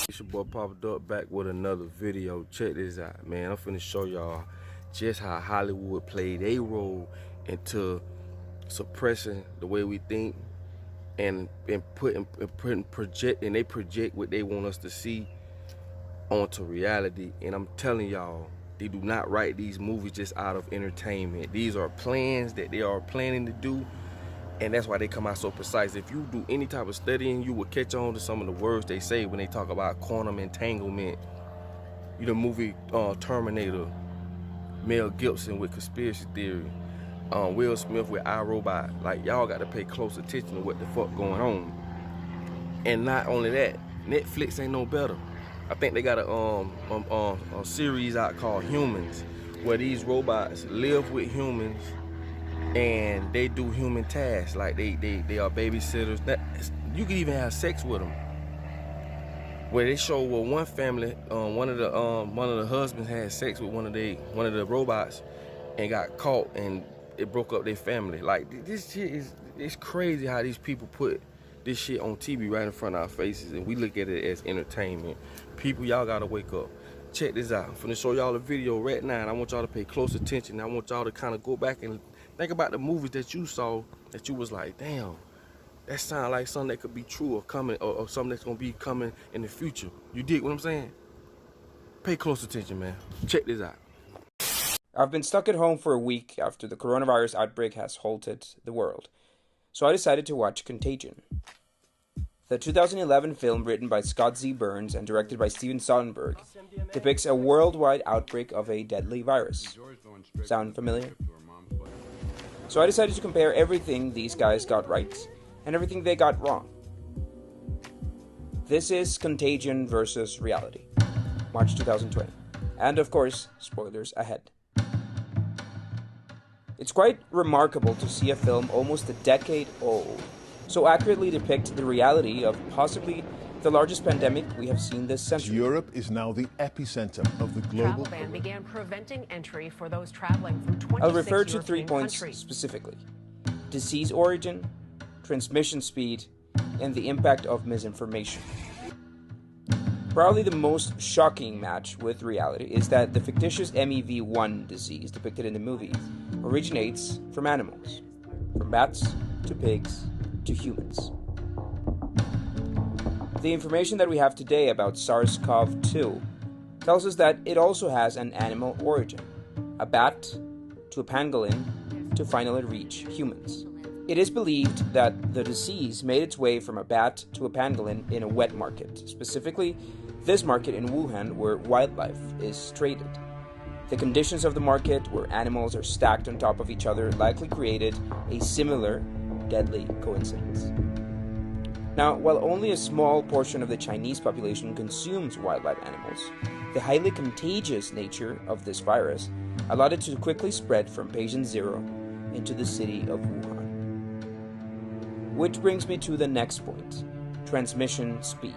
It's your boy Papa Duck back with another video. Check this out, man. I'm finna show y'all just how Hollywood played a role into suppressing the way we think and projecting. They project what they want us to see onto reality. And I'm telling y'all, they do not write these movies just out of entertainment. These are plans that they are planning to do. And that's why they come out so precise. If you do any type of studying, you will catch on to some of the words they say when they talk about quantum entanglement. You know, movie Terminator, Mel Gibson with conspiracy theory, Will Smith with iRobot. Like, y'all got to pay close attention to what the fuck going on. And not only that, Netflix ain't no better. I think they got a series out called Humans, where these robots live with humans and they do human tasks. Like they are babysitters. You can even have sex with them. Where they show where one family, one of the husbands had sex with one of the robots and got caught, and it broke up their family. Like, this shit it's crazy how these people put this shit on TV right in front of our faces, and we look at it as entertainment. People, y'all gotta wake up. Check this out. I'm finna show y'all a video right now, and I want y'all to pay close attention. I want y'all to kind of go back and think about the movies that you saw that you was like, damn, that sound like something that could be true or coming, or something that's gonna be coming in the future. You dig what I'm saying? Pay close attention, man. Check this out. I've been stuck at home for a week after the coronavirus outbreak has halted the world, so I decided to watch Contagion. The 2011 film, written by Scott Z. Burns and directed by Steven Soderbergh, depicts a worldwide outbreak of a deadly virus. Sound familiar? So I decided to compare everything these guys got right and everything they got wrong. This is Contagion versus Reality, March 2020. And of course, spoilers ahead. It's quite remarkable to see a film almost a decade old so accurately depict the reality of possibly the largest pandemic we have seen this century. Europe is now the epicenter of the global travel ban began preventing entry for those traveling from 26 I'll refer to 3 European points countries. specifically: disease origin, transmission speed, and the impact of misinformation. Probably the most shocking match with reality is that the fictitious MEV1 disease depicted in the movie originates from animals, from bats to pigs to humans. The information that we have today about SARS-CoV-2 tells us that it also has an animal origin, a bat to a pangolin to finally reach humans. It is believed that the disease made its way from a bat to a pangolin in a wet market, specifically this market in Wuhan where wildlife is traded. The conditions of the market, where animals are stacked on top of each other, likely created a similar deadly coincidence. Now, while only a small portion of the Chinese population consumes wildlife animals, the highly contagious nature of this virus allowed it to quickly spread from patient zero into the city of Wuhan. Which brings me to the next point: transmission speed.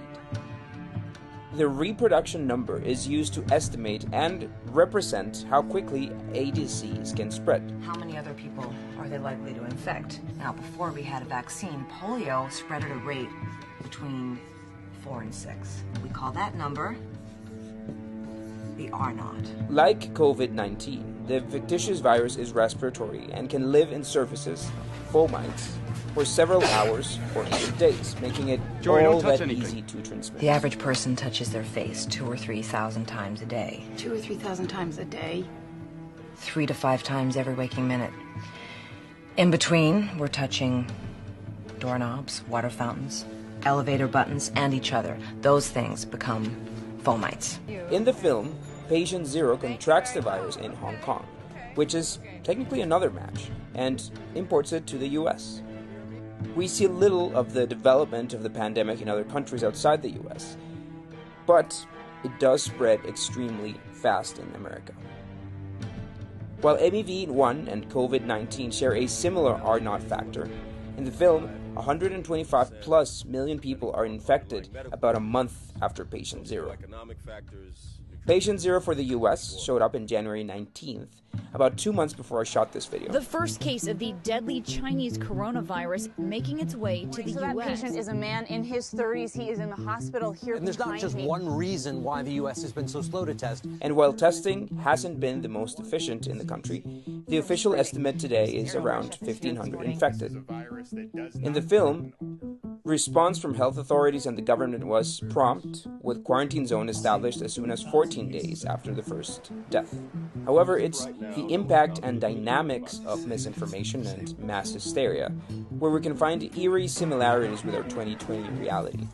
The reproduction number is used to estimate and represent how quickly a disease can spread. How many other people are they likely to infect? Now, before we had a vaccine, polio spread at a rate between 4 and 6. We call that number the R0. Like COVID-19, the fictitious virus is respiratory and can live in surfaces, fomites, for several hours or even days, making it all that easy to transmit. The average person touches their face 2,000 or 3,000 times a day. 2,000 or 3,000 times a day? 3 to 5 times every waking minute. In between, we're touching doorknobs, water fountains, elevator buttons, and each other. Those things become fomites. In the film, patient zero contracts the virus in Hong Kong, which is technically another match, and imports it to the US. We see little of the development of the pandemic in other countries outside the US, but it does spread extremely fast in America. While MEV1 and COVID-19 share a similar R0 factor, in the film, 125 plus million people are infected about a month after patient zero. Patient Zero for the US showed up in January 19th, about 2 months before I shot this video. The first case of the deadly Chinese coronavirus making its way to the So U.S. that patient is a man in his 30s. He is in the hospital here. And there's not just one reason why the U.S. has been so slow to test. And while testing hasn't been the most efficient in the country, the official estimate today is around 1,500 infected. In the film, response from health authorities and the government was prompt, with quarantine zone established as soon as 14 days after the first death. However, it's the impact and dynamics of misinformation and mass hysteria where we can find eerie similarities with our 2020 reality.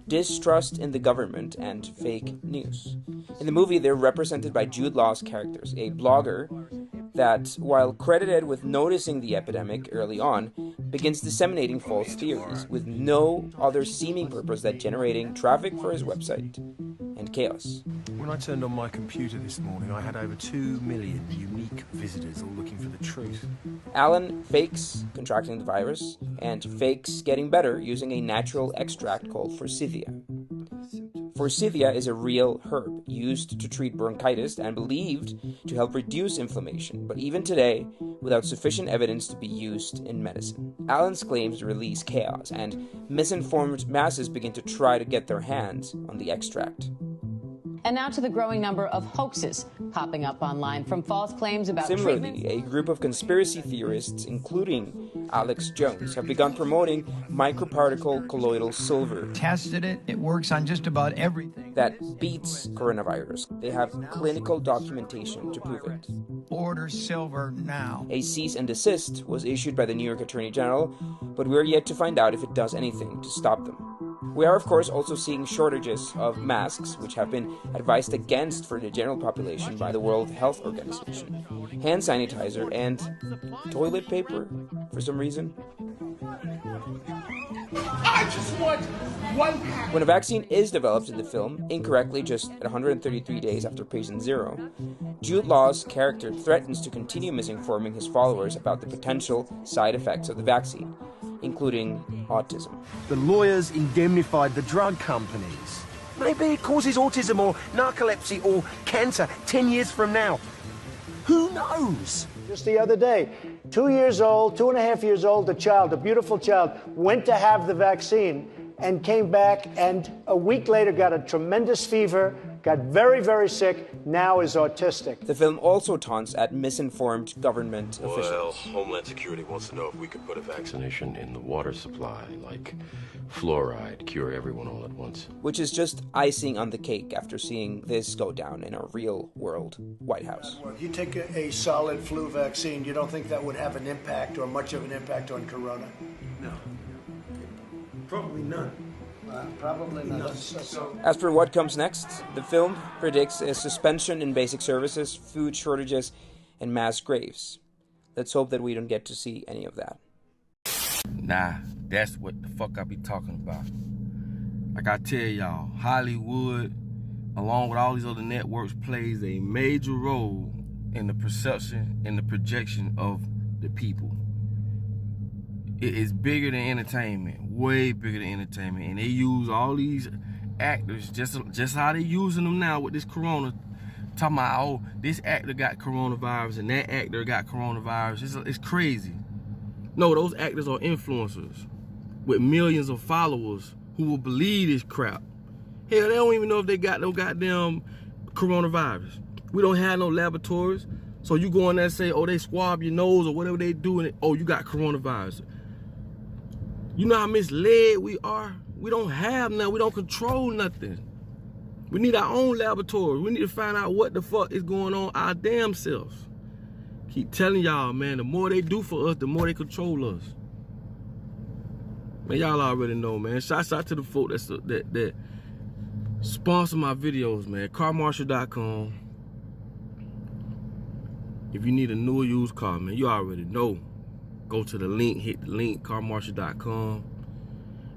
Distrust in the government and fake news. In the movie, they're represented by Jude Law's characters, a blogger that, while credited with noticing the epidemic early on, begins disseminating false theories with no other seeming purpose than generating traffic for his website and chaos. When I turned on my computer this morning, I had over 2 million unique visitors all looking for the truth. Alan fakes contracting the virus and fakes getting better using a natural extract called forsythia. Forsythia is a real herb used to treat bronchitis and believed to help reduce inflammation, but even today, without sufficient evidence to be used in medicine. Alan's claims release chaos, and misinformed masses begin to try to get their hands on the extract. And now to the growing number of hoaxes popping up online from false claims about Similarly, a group of conspiracy theorists, including Alex Jones, have begun promoting microparticle colloidal silver. Tested it. It works on just about everything. That beats coronavirus. They have clinical documentation to prove it. Order silver now. A cease and desist was issued by the New York Attorney General, but we're yet to find out if it does anything to stop them. We are, of course, also seeing shortages of masks, which have been advised against for the general population by the World Health Organization, hand sanitizer, and toilet paper, for some reason. I just want one pack. When a vaccine is developed in the film, incorrectly just at 133 days after patient zero, Jude Law's character threatens to continue misinforming his followers about the potential side effects of the vaccine, including autism. The lawyers indemnified the drug companies. Maybe it causes autism or narcolepsy or cancer 10 years from now. Who knows? Just the other day, 2 years old, 2.5 years old, a child, a beautiful child, went to have the vaccine and came back and a week later got a tremendous fever, got very, very sick, now is autistic. The film also taunts at misinformed government officials. Well, Homeland Security wants to know if we could put a vaccination in the water supply, like fluoride, cure everyone all at once. Which is just icing on the cake after seeing this go down in a real-world White House. Well, if you take a solid flu vaccine, you don't think that would have an impact or much of an impact on corona? No. Probably none. Probably not. As for what comes next, the film predicts a suspension in basic services, food shortages, and mass graves. Let's hope that we don't get to see any of that. Nah, that's what the fuck I be talking about. Like I tell y'all, Hollywood, along with all these other networks, plays a major role in the perception and the projection of the people. It is bigger than entertainment, way bigger than entertainment, and they use all these actors just how they using them now with this corona. Talking about, oh, this actor got coronavirus and that actor got coronavirus. It's crazy. No, those actors are influencers with millions of followers who will believe this crap. Hell, they don't even know if they got no goddamn coronavirus. We don't have no laboratories, so you go in there and say, oh, they swab your nose or whatever they do, and oh, you got coronavirus. You know how misled we are? We don't have nothing. We don't control nothing. We need our own laboratory. We need to find out what the fuck is going on our damn selves. Keep telling y'all, man, the more they do for us, the more they control us. Man, y'all already know, man. Shouts out to the folk that sponsor my videos, man. CarMarshal.com. If you need a new or used car, man, you already know. Go to the link, hit the link, CarMarshal.com.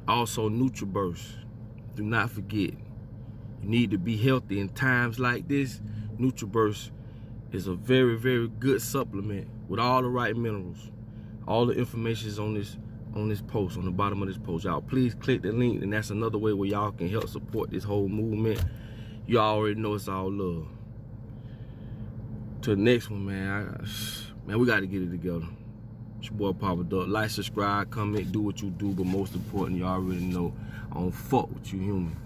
Also, NutriBurst. Do not forget, you need to be healthy in times like this. NutriBurst is a very, very good supplement with all the right minerals. All the information is on this on this post, on the bottom of this post. Y'all, please click the link, and that's another way where y'all can help support this whole movement. You already know it's all love. To the next one, man. Man, we got to get it together. It's your boy Papa Duck. Like, subscribe, comment, do what you do, but most important, you already know I don't fuck with you humans.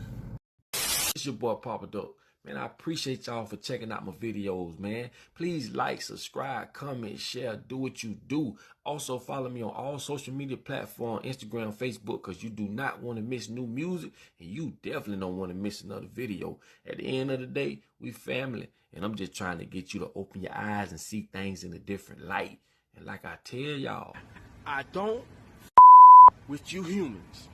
It's your boy Papa Duck. Man, I appreciate y'all for checking out my videos, man. Please like, subscribe, comment, share, do what you do. Also, follow me on all social media platforms, Instagram, Facebook, because you do not want to miss new music, and you definitely don't want to miss another video. At the end of the day, we family, and I'm just trying to get you to open your eyes and see things in a different light. And like I tell y'all, I don't with you humans.